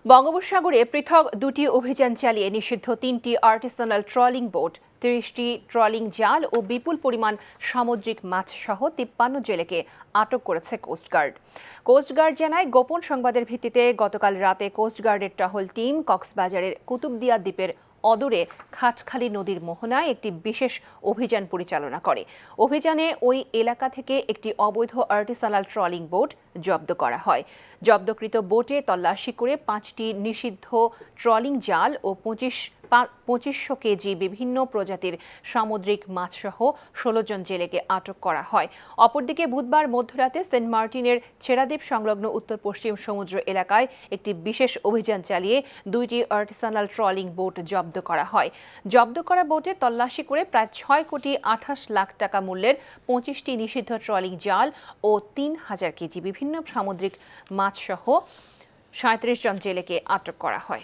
বঙ্গোপসাগরে পৃথক দুটি অভিযান চালিয়ে নিষিদ্ধ 3টি আর্টিসানাল ট্রলিং বোট, 30টি ট্রলিং জাল ও বিপুল পরিমাণ সামুদ্রিক মাছ সহ 53 জেলেকে আটক করেছে কোস্টগার্ড। কোস্টগার্ড জানায়, গোপন সংবাদের ভিত্তিতে গতকাল রাতে কোস্টগার্ডের টহল টিম কক্সবাজারের কুতুবদিয়া দ্বীপের অদূরে খাটখালী নদীর মোহনায় একটি বিশেষ অভিযান পরিচালনা করে। অভিযানে ওই এলাকা থেকে একটি অবৈধ আর্টিসানাল ট্রলিং বোট জব্দ করা হয়। জব্দকৃত বোটে তল্লাশি করে 5টি নিষিদ্ধ ট্রলিং জাল ও 2500 কেজি বিভিন্ন প্রজাতির সামুদ্রিক মাছসহ 16 জন জেলেকে আটক করা হয়। অপরদিকে বুধবার মধ্যরাতে সেন্ট মার্টিনের ছেড়াদ্বীপ সংলগ্ন উত্তর পশ্চিম সমুদ্র এলাকায় একটি বিশেষ অভিযান চালিয়ে 2টি আর্টিসানাল ট্রলিং বোট জব্দ করা হয়। জব্দ করা বোটে তল্লাশি করে প্রায় 6 কোটি 28 লাখ টাকা মূল্যের 25টি নিষিদ্ধ ট্রলিং জাল ও 3000 কেজি বিভিন্ন সামুদ্রিক মাছসহ 37 জন জেলেকে আটক করা হয়।